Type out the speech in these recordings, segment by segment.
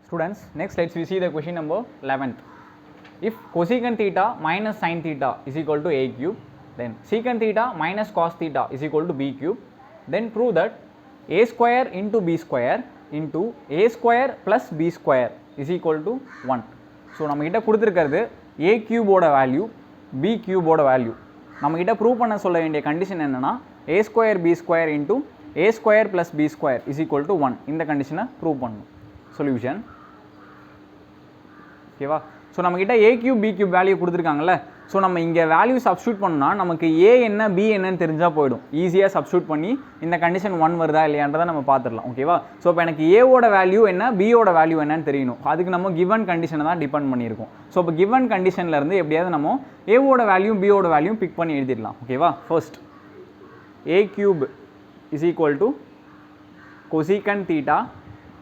Students, next let's we see the question number 11th. If cosecant theta minus sin theta is equal to a cube, then secant theta minus cos theta is equal to b cube, then prove that a square into b square into a square plus b square is equal to 1. So நம்ம கிட்ட கொடுத்திருக்கிறது a cube ஓட value b cube ஓட value. நம்ம கிட்ட prove பண்ண சொல்ல வேண்டிய கண்டிஷன் என்னன்னா a square b square into a square plus b square is equal to 1. இந்த கண்டிஷனை ப்ரூவ் பண்ணணும். சொல்யூஷன் ஓகேவா. ஸோ நம்மக்கிட்ட A cube B cube value கொடுத்துருக்காங்கல்ல. ஸோ நம்ம இங்கே வேல்யூ சப்ஸ்டியூட் பண்ணால் நமக்கு ஏ என்ன பி என்னன்னு தெரிஞ்சால் போயிடும். ஈஸியாக சப்ஸ்டியூட் பண்ணி இந்த கண்டிஷன் 1 வருதா இல்லையான்றதை நம்ம பார்த்துடலாம். ஓகேவா. ஸோ இப்போ எனக்கு ஏவோட வேல்யூ என்ன பியோட வேல்யூ என்னன்னு தெரியணும். அதுக்கு நம்ம கிவன் கண்டிஷனை தான் டிபெண்ட் பண்ணியிருக்கோம். ஸோ இப்போ கிவன் கண்டிஷன்லேருந்து எப்படியாவது நம்ம ஏவோட வேல்யூ பியோட வேல்யூ பிக் பண்ணி எழுதிடலாம். ஓகேவா. First A cube is equal to cosecant theta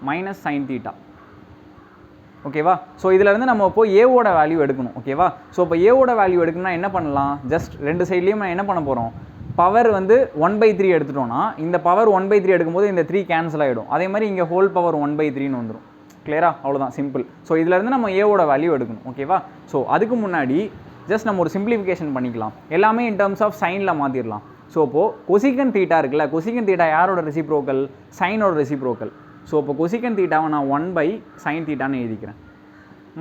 minus sine theta. ஓகேவா. ஸோ இதிலேருந்து நம்ம இப்போ ஏவோட வேல்யூ எடுக்கணும். ஓகேவா. ஸோ இப்போ ஏவோட வேல்யூ எடுக்கணும்னா என்ன பண்ணலாம், ஜஸ்ட் ரெண்டு சைட்லேயும் நான் என்ன பண்ண போகிறோம், பவர் வந்து 1/3 எடுத்துட்டோம்னா இந்த பவர் 1/3 எடுக்கும்போது இந்த 3 கேன்சல் ஆகிடும். அதே மாதிரி இங்கே ஹோல் பவர் 1/3ன்னு வந்துடும். கிளியரா, அவ்வளோதான், சிம்பிள். ஸோ இதிலேருந்து நம்ம ஏவோட வேல்யூ எடுக்கணும். ஓகேவா. ஸோ அதுக்கு முன்னாடி ஜஸ்ட் நம்ம ஒரு சிம்பிளிஃபிகேஷன் பண்ணிக்கலாம். எல்லாமே இன் டர்ம்ஸ் ஆஃப் சைனில் மாற்றிடலாம். ஸோ இப்போது கொசிகன் தீட்டா இருக்குல்ல, கொசிகன் தீட்டா யாரோட ரெசிப்ரோக்கல், சைனோட ரெசிப்ரோக்கல். ஸோ இப்போ கொசிகன் தீட்டாவை நான் 1/sin தீட்டான்னு எழுதிக்கிறேன்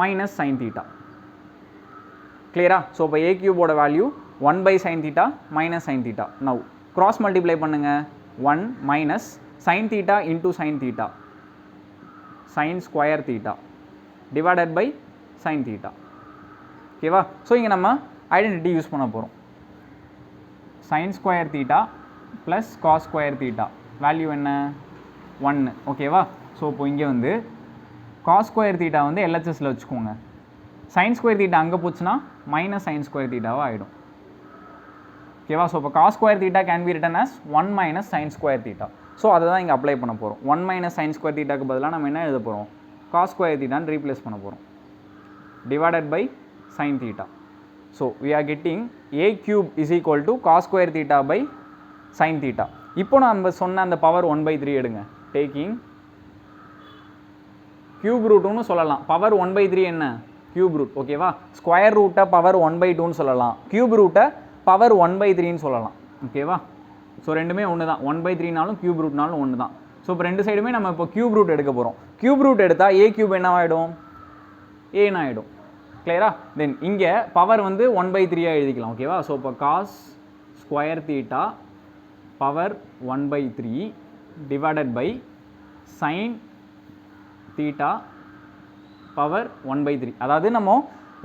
மைனஸ் சைன் தீட்டா. கிளியரா. ஸோ இப்போ ஏ கியூபோட value 1/sin theta minus sine theta. Now cross multiply பண்ணுங்கள். 1 minus sine theta into sine theta sine square theta divided by sine theta. ஓகேவா. ஸோ இங்கே நம்ம ஐடென்டிட்டி யூஸ் பண்ண போகிறோம். Sine square theta plus cos square theta value என்ன, 1. ஓகேவா. So இப்போ இங்கே வந்து காஸ் ஸ்கொயர் தீட்டா வந்து எல்ஹெச்எஸில் வச்சுக்கோங்க. சைன் ஸ்கொயர் தீட்டா அங்கே போச்சுன்னா மைனஸ் சைன் ஸ்கொயர் தீட்டாவாக ஆகிடும். ஓகேவா. ஸோ இப்போ cos square theta can be written as 1 minus sine square theta. So அதை தான் இங்கே அப்ளை பண்ண போகிறோம். 1 மைனஸ் சைன் ஸ்கொயர் தீட்டாக்கு பதிலாக நம்ம என்ன எழுத போகிறோம், காஸ் ஸ்கொயர் தீட்டான்னு ரீப்ளேஸ் பண்ண போகிறோம் divided by sine theta. So we are getting A cube is equal to cos square theta by sine theta. இப்போ நம்ம சொன்ன அந்த பவர் 1/3 எடுங்க. டேக்கிங் கியூப் ரூட்டுன்னு சொல்லலாம். பவர் 1/3 என்ன, கியூப் ரூட். ஓகேவா. ஸ்கொயர் ரூட்டை பவர் 1/2ன்னு சொல்லலாம், கியூப் ரூட்டை பவர் 1/3ன்னு சொல்லலாம். ஓகேவா. ஸோ ரெண்டுமே ஒன்று தான், 1/3நாலும் கியூப் ரூட்னாலும் ஒன்று தான். ஸோ இப்போ ரெண்டு சைடுமே நம்ம இப்போ கியூப் ரூட் எடுக்க போகிறோம். கியூப் ரூட் எடுத்தால் ஏ கியூப் என்ன ஆகிடும், ஏன்னு ஆகிடும். கிளியரா. தென் இங்கே பவர் வந்து 1/3 எழுதிக்கலாம். ஓகேவா. ஸோ இப்போ cos square theta power 1/3 divided by sine theta power 1/3. அதாவது நம்ம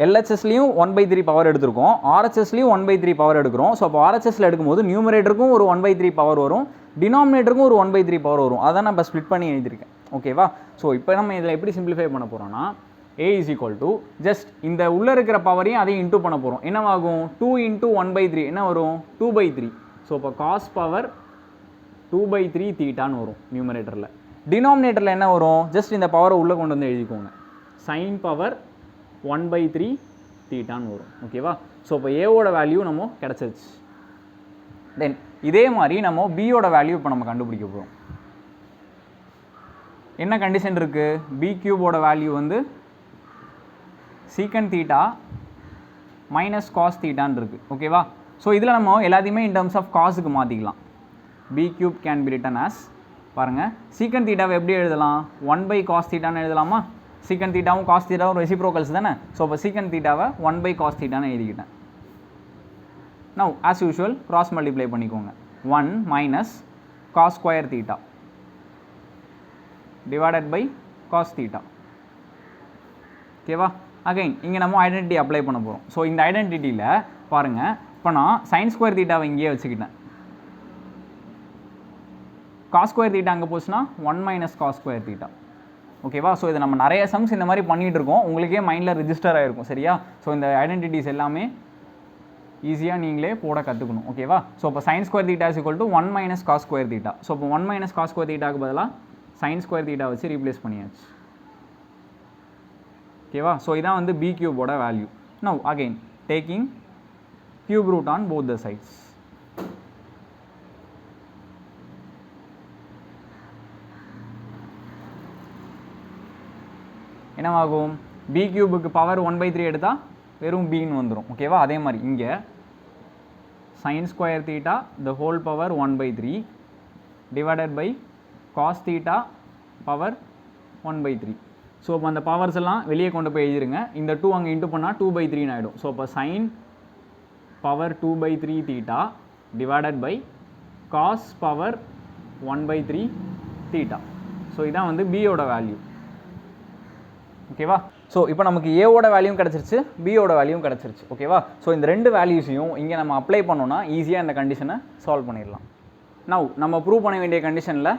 எல்ஹெச்எஸ்லையும் 1/3 பவர் எடுத்திருக்கோம், ஆர்ஹெச்எஸ்லையும் 1/3 பவர் எடுக்கிறோம். ஸோ அப்போ ஆர்ஹெச்எஸ்ல எடுக்கும்போது நியூமரேட்டருக்கும் ஒரு 1/3 பவர் வரும், டினாமினேட்டருக்கும் ஒரு 1/3 பவர் வரும். அதான் நான் இப்போ ஸ்ப்ளிட் பண்ணி எழுதியிருக்கேன். ஓகேவா. ஸோ இப்போ நம்ம இதில் எப்படி சிம்பிளிஃபை பண்ண போகிறோம்னா a is equal to just இந்த உள்ளே இருக்கிற பவரையும் அதையும் இன்டூ பண்ண போகிறோம். என்னவாகும், 2 × 1/3 என்ன வரும், 2/3. ஸோ இப்போ காஸ் பவர் 2/3 தீட்டான்னு வரும் நியூமரேட்டரில். டினாமினேட்டரில் என்ன வரும், ஜஸ்ட் இந்த பவரை உள்ளே கொண்டு வந்து எழுதிக்கோங்க, சைன் பவர் 1/3 தீட்டான்னு வரும். ஓகேவா. ஸோ இப்போ ஏவோட வேல்யூ நம்ம கிடச்சிருச்சு. தென் இதே மாதிரி நம்ம பியோட வேல்யூ இப்போ நம்ம கண்டுபிடிக்க போகிறோம். என்ன கண்டிஷன் இருக்குது, பி கியூபோட வேல்யூ வந்து சீக்கன் தீட்டா மைனஸ் காஸ் தீட்டான்னு இருக்குது. ஓகேவா. ஸோ இதில் நம்ம எல்லாத்தையுமே இன் டர்ம்ஸ் ஆஃப் காஸுக்கு மாற்றிக்கலாம். B cube can be written as, பாருங்கள், சீக்கன் தீட்டாவை எப்படி எழுதலாம், 1/cos தீட்டான்னு எழுதலாமா. சீக்கன் தீட்டாவும் காஸ் தீட்டாவும் ரெசிப்ரோக்கல்ஸ் தானே. ஸோ இப்போ சீக்கன் தீட்டாவை 1/cos தீட்டான்னு எழுதிக்கிட்டேன். Now as usual cross multiply பண்ணிக்கோங்க. 1 minus cos square theta divided by cos theta. ஓகேவா. அகைன் இங்கே நம்ம ஐடென்டிட்டி அப்ளை பண்ண போகிறோம். ஸோ இந்த ஐடென்டிட்டியில் பாருங்கள், இப்போ நான் சைன் ஸ்கொயர் தீட்டாவை இங்கேயே வச்சுக்கிட்டேன். காஸ் ஸ்கொயர் தீட்டா அங்கே போச்சுன்னா 1 மைனஸ் காஸ் ஸ்கொயர் தீட்டா. ஓகேவா. ஸோ இது நம்ம நிறைய சம்ஸ் இந்த மாதிரி பண்ணிகிட்டு இருக்கோம், உங்களுக்கே மைண்டில் ரிஜிஸ்டர் ஆகிருக்கும். சரியா. ஸோ இந்த ஐடென்டிட்டிஸ் எல்லாமே ஈஸியாக நீங்களே போட கற்றுக்கணும். ஓகேவா. ஸோ இப்போ sine square theta is equal to 1 minus cos square theta. So இப்போ 1 மைனஸ் காஸ் ஸ்கொயர் தீட்டாக்கு பதிலாக சைன் ஸ்கொயர் தீட்டா வச்சு ரீப்ளேஸ் பண்ணியாச்சு. ஓகேவா. ஸோ இதான் வந்து பி கியூபோட value. Now again taking cube root on both the sides. என்னவாகும் b கியூபுக்கு பவர் 1/3 எடுத்தால் வெறும் bன்னு வந்துடும் ஓகேவா. அதே மாதிரி இங்கே sin square theta the whole power 1/3 divided by cos theta power 1/3. So இப்போ அந்த பவர்ஸ் எல்லாம் வெளியே கொண்டு போய் எழுதிருங்க. இந்த 2 அங்கே இன்ட்டு பண்ணால் 2/3 ஆகிடும். ஸோ இப்போ sin power 2/3 theta divided by cos power 1/3 theta. So இதான் வந்து பியோட வேல்யூ ஓகேவா. ஸோ இப்போ நமக்கு ஏவோட வேல்யூவும் கிடச்சிருச்சு பியோட வேல்யூவும் கிடச்சிருச்சு ஓகேவா. ஸோ இந்த ரெண்டு வேல்யூஸையும் இங்கே நம்ம அப்ளை பண்ணோன்னா ஈஸியாக இந்த கண்டிஷனை சால்வ் பண்ணிடலாம். நவ் நம்ம ப்ரூவ் பண்ண வேண்டிய கண்டிஷனில்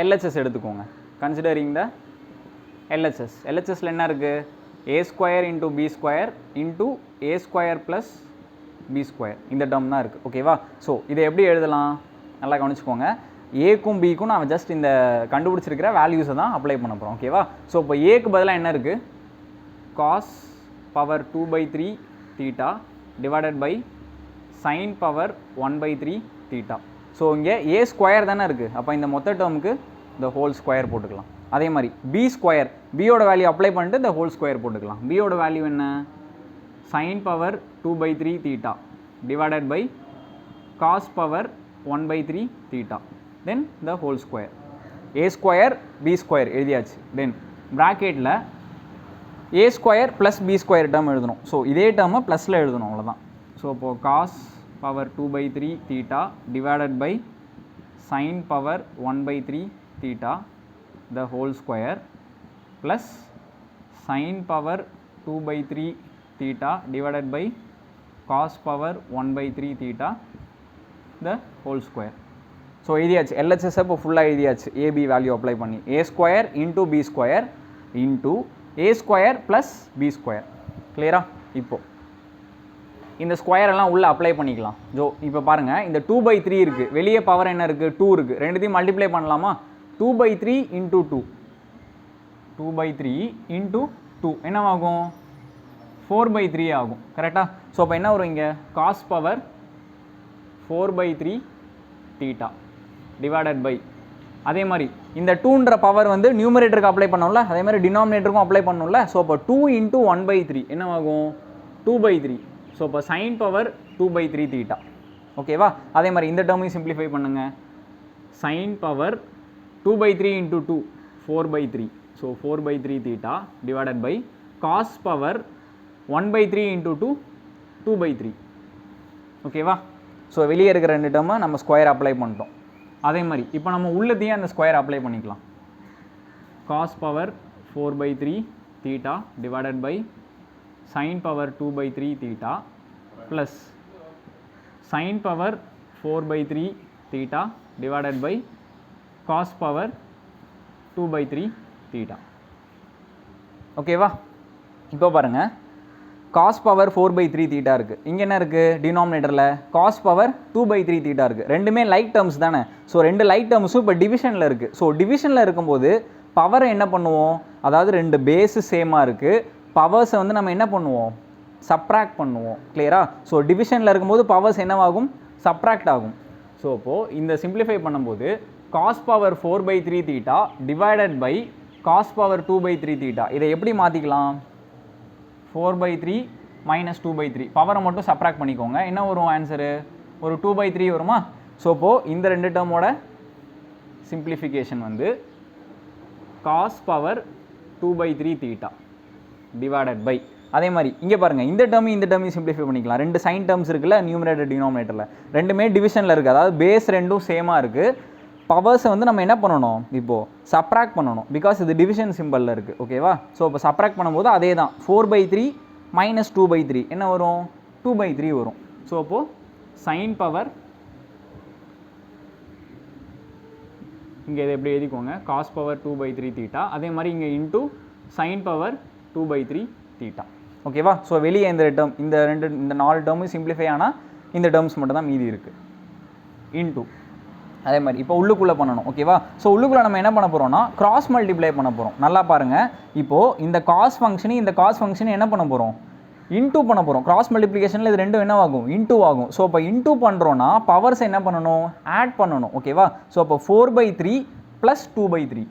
LHS எடுத்துக்கோங்க. கன்சிடரிங் த LHSல என்ன இருக்குது a² into b² into a² plus b². இந்த டேர்ம் தான் இருக்குது ஓகேவா. ஸோ இதை எப்படி எழுதலாம் நல்லா கவனிச்சுக்கோங்க. ஏக்கும் பிக்கும் நான் ஜஸ்ட் இந்த கண்டுபிடிச்சிருக்கிற வேல்யூஸை தான் அப்ளை பண்ண போகிறோம் ஓகேவா. ஸோ இப்போ ஏக்கு பதிலாக என்ன இருக்குது cos power 2/3 theta divided by sin power 1/3 theta. So இங்கே a² தானே இருக்குது. அப்போ இந்த மொத்த டேர்முக்கு the whole square போட்டுக்கலாம். அதே மாதிரி b², பியோட வேல்யூ அப்ளை பண்ணிட்டு the whole square போட்டுக்கலாம். பியோட வேல்யூ என்ன sin power 2/3 theta divided by cos power 1/3 theta then the whole square. a² b² எழுதியாச்சு. தென் ப்ராக்கெட்டில் a² plus b² டேர்ம் எழுதணும். ஸோ இதே டேர்மை ப்ளஸில் எழுதணும் அவ்வளோதான். ஸோ இப்போது cos power 2/3 theta divided by sin power 1/3 theta the whole square plus sin power 2/3 theta divided by cos power 1/3 theta the whole square. So எழுதியாச்சு LHS இப்போ ஃபுல்லாக எழுதியாச்சு. ஏபி வேல்யூ அப்ளை பண்ணி a² into b² into a² plus b². கிளியரா. இப்போது இந்த square எல்லாம் உள்ளே அப்ளை பண்ணிக்கலாம். இப்போ பாருங்கள் இந்த 2/3 இருக்குது, வெளியே பவர் என்ன இருக்குது 2 இருக்குது. ரெண்டுத்தையும் மல்டிப்ளை பண்ணலாமா 2/3 into 2 2/3 into 2 என்னவாகும் 4/3 ஆகும் கரெக்டாக. ஸோ அப்போ என்ன வரும் இங்கே cos power 4/3 theta divided by அதே மாதிரி இந்த 2ன்ற பவர் வந்து நியூமரேட்டருக்கு அப்ளை பண்ணோம்ல, அதே மாதிரி டினாமினேட்டருக்கும் அப்ளை பண்ணோம்ல. ஸோ அப்போ 2 into 1/3 என்னவாகும் 2/3. ஸோ இப்போ sin power 2/3 theta ஓகேவா. அதே மாதிரி இந்த டேர்மையும் சிம்பிளிஃபை பண்ணுங்கள். sin power 2/3 into 2 4/3. So 4/3 theta divided by cos power 1/3 into 2 2/3 ஓகேவா. ஸோ வெளியே இருக்கிற ரெண்டு டேர்மை நம்ம ஸ்கொயர் அப்ளை பண்ணிட்டோம். அதே மாதிரி இப்போ நம்ம உள்ளத்தையும் அந்த ஸ்கொயர் அப்ளை பண்ணிக்கலாம். cos power 4/3 theta divided by sin power 2/3 theta plus sin power 4/3 theta divided by cos power 2/3 theta ஓகேவா. இப்போ பாருங்கள் cos power 4/3 theta இருக்குது. இங்கே என்ன இருக்குது டினாமினேட்டரில் cos power 2/3 theta இருக்குது. ரெண்டுமே லைக் டேர்ம்ஸ் தானே. ஸோ ரெண்டு லைக் டேர்ம்ஸும் இப்போ டிவிஷனில் இருக்குது. ஸோ டிவிஷனில் இருக்கும்போது பவரை என்ன பண்ணுவோம், அதாவது ரெண்டு பேஸு சேமாக இருக்குது, பவர்ஸை வந்து நம்ம என்ன பண்ணுவோம் சப்ராக்ட் பண்ணுவோம். கிளியரா. ஸோ டிவிஷனில் இருக்கும்போது பவர்ஸ் என்னவாகும் சப்ராக்ட் ஆகும். ஸோ இப்போது இந்த சிம்பிளிஃபை பண்ணும்போது cos power 4/3 theta divided by cos power 2/3 theta இதை எப்படி மாற்றிக்கலாம் 4/3 minus 2/3 பவரை மட்டும் சப்ராக்ட் பண்ணிக்கோங்க. என்ன வரும் ஆன்சரு ஒரு 2/3 வருமா. ஸோ இப்போது இந்த ரெண்டு டேர்மோட சிம்பிளிஃபிகேஷன் வந்து cos power 2/3 theta divided by அதே மாதிரி இங்கே பாருங்கள் இந்த டேர்மையும் சிம்பிளிஃபை பண்ணிக்கலாம். ரெண்டு சைன் டேர்ம்ஸ் இருக்குல்ல நியூமரேட்டர் டினாமினேட்டரில், ரெண்டுமே டிவிஷனில் இருக்குது, அதாவது பேஸ் ரெண்டும் சேமாக இருக்குது. பவர்ஸை வந்து நம்ம என்ன பண்ணணும் இப்போது சப்ராக்ட் பண்ணணும், பிகாஸ் இது டிவிஷன் சிம்பிளில் இருக்குது ஓகேவா. ஸோ இப்போ சப்ராக்ட் பண்ணும்போது அதே தான் 4/3 minus 2/3 என்ன வரும் 2/3 வரும். ஸோ அப்போது சைன் பவர் இங்கே இதை எப்படி எழுதிக்கோங்க cos power 2/3 theta அதே மாதிரி இங்கே இன்டூ சைன் பவர் 2/3 theta ஓகேவா. ஸோ வெளியே இந்த டேர்ம் இந்த 4 டேர்மும் சிம்பிளிஃபை ஆனால் இந்த டேர்ம்ஸ் மட்டும் தான் மீதி இருக்குது இன்டூ அதே மாதிரி இப்போ உள்ளுக்குள்ளே பண்ணணும் ஓகேவா. ஸோ உள்ளுக்குள்ளே நம்ம என்ன பண்ண போகிறோம்னா கிராஸ் மல்டிப்ளை பண்ண போகிறோம். நல்லா பாருங்கள் இப்போது இந்த காஸ் ஃபங்க்ஷனு இந்த காஸ் ஃபங்க்ஷனு என்ன பண்ண போகிறோம் இன்டூ பண்ண போகிறோம். கிராஸ் மல்டிப்ளிகேஷனில் இது ரெண்டும் என்ன ஆகும் இன்டூ ஆகும். ஸோ இப்போ இன்டூ பண்ணுறோன்னா பவர்ஸ் என்ன பண்ணணும் ஆட் பண்ணணும் ஓகேவா. ஸோ அப்போ 4/3 + 2/3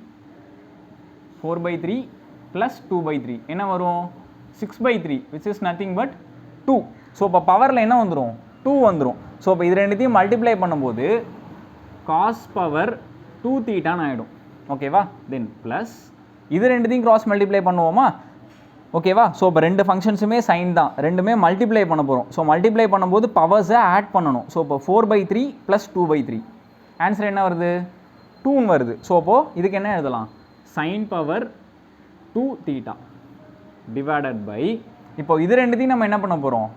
4/3 ப்ளஸ் 2/3 என்ன வரும் 6/3 which is nothing but 2. So இப்போ பவரில் என்ன வந்துடும் 2 வந்துடும். ஸோ இப்போ இது ரெண்டுத்தையும் மல்டிப்ளை பண்ணும்போது காஸ் பவர் 2 தீட்டான்னு ஆகிடும். ஓகேவா? தென் ப்ளஸ் இது ரெண்டுத்தையும் கிராஸ் மல்டிப்ளை பண்ணுவோமா? ஓகேவா? ஸோ இப்போ ரெண்டு ஃபங்க்ஷன்ஸுமே சைன் தான், ரெண்டுமே மல்டிப்ளை பண்ண போகிறோம். ஸோ மல்டிப்ளை பண்ணும்போது பவர்ஸை ஆட் பண்ணணும். ஸோ இப்போ 4/3 ப்ளஸ் 2/3 ஆன்சர் என்ன வருது 2ன்னு வருது. ஸோ அப்போது இதுக்கு என்ன எழுதலாம் sine power 2 theta divided by இப்போ இது ரெண்டுத்தையும் நம்ம என்ன பண்ண போகிறோம்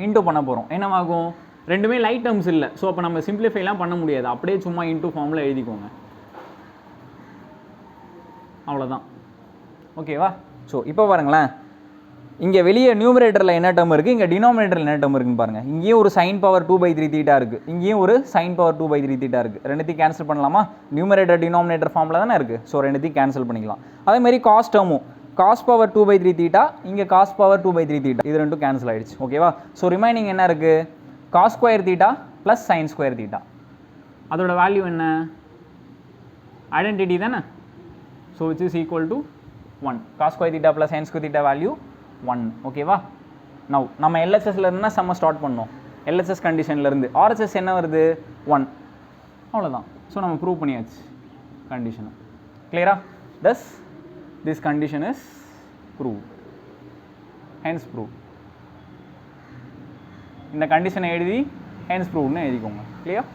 இன்டூ பண்ண போகிறோம். என்னவாகும் ரெண்டுமே லைட் டேர்ம்ஸ் இல்லை. ஸோ அப்போ நம்ம சிம்பிளிஃபைலாம் பண்ண முடியாது, அப்படியே சும்மா இன்டூ ஃபார்மில் எழுதிக்கோங்க, அவ்வளோதான். ஓகேவா? ஸோ இப்போ பாருங்களேன், இங்கே வெளியே நியூமரேட்டரில் என்ன டேர்ம் இருக்குது, இங்கே டினாமினேட்டரில் என்ன டேர்ம் இருக்குன்னு பாருங்கள். இங்கேயும் ஒரு சைன் பவர் 2/3 தீட்டா இருக்குது, இங்கேயும் ஒரு சைன் பவர் 2/3 தீட்டா இருக்குது. ரெண்டுத்தையும் கேன்சல் பண்ணலாமா? நியூமரேட்டர் டினாமினேட்டர் ஃபார்மில் தானே இருக்குது. ஸோ ரெண்டுத்தையும் கேன்சல் பண்ணிக்கலாம். அதேமாதிரி காஸ் டேர்மும் காஸ் பவர் 2/3 தீட்டா, இங்கே காஸ் பவர் 2/3 தீட்டா, இது ரெண்டும் கேன்சல் ஆகிடுச்சு. ஓகேவா? ஸோ ரிமைனிங் என்ன இருக்குது cos square theta plus sine square theta. அதோட வேல்யூ என்ன ஐடென்டிட்டி தானே. So which is equal to 1. Cos square theta plus sine square theta value 1. ஓகேவா? நவ் நம்ம எல்ஹெச்எஸ்ல இருந்தால் செம்ம ஸ்டார்ட் பண்ணோம். எல்ஹெச்எஸ் கண்டிஷன்லேருந்து ஆர்ஹெச்எஸ் என்ன வருது 1. அவ்வளோதான். ஸோ நம்ம ப்ரூவ் பண்ணியாச்சு கண்டிஷனை. கிளியரா? தஸ் this condition is proved, hence proved. இந்த கண்டிஷனை எழுதி hence proved னு எழுதிக்கோங்க. கிளியர்?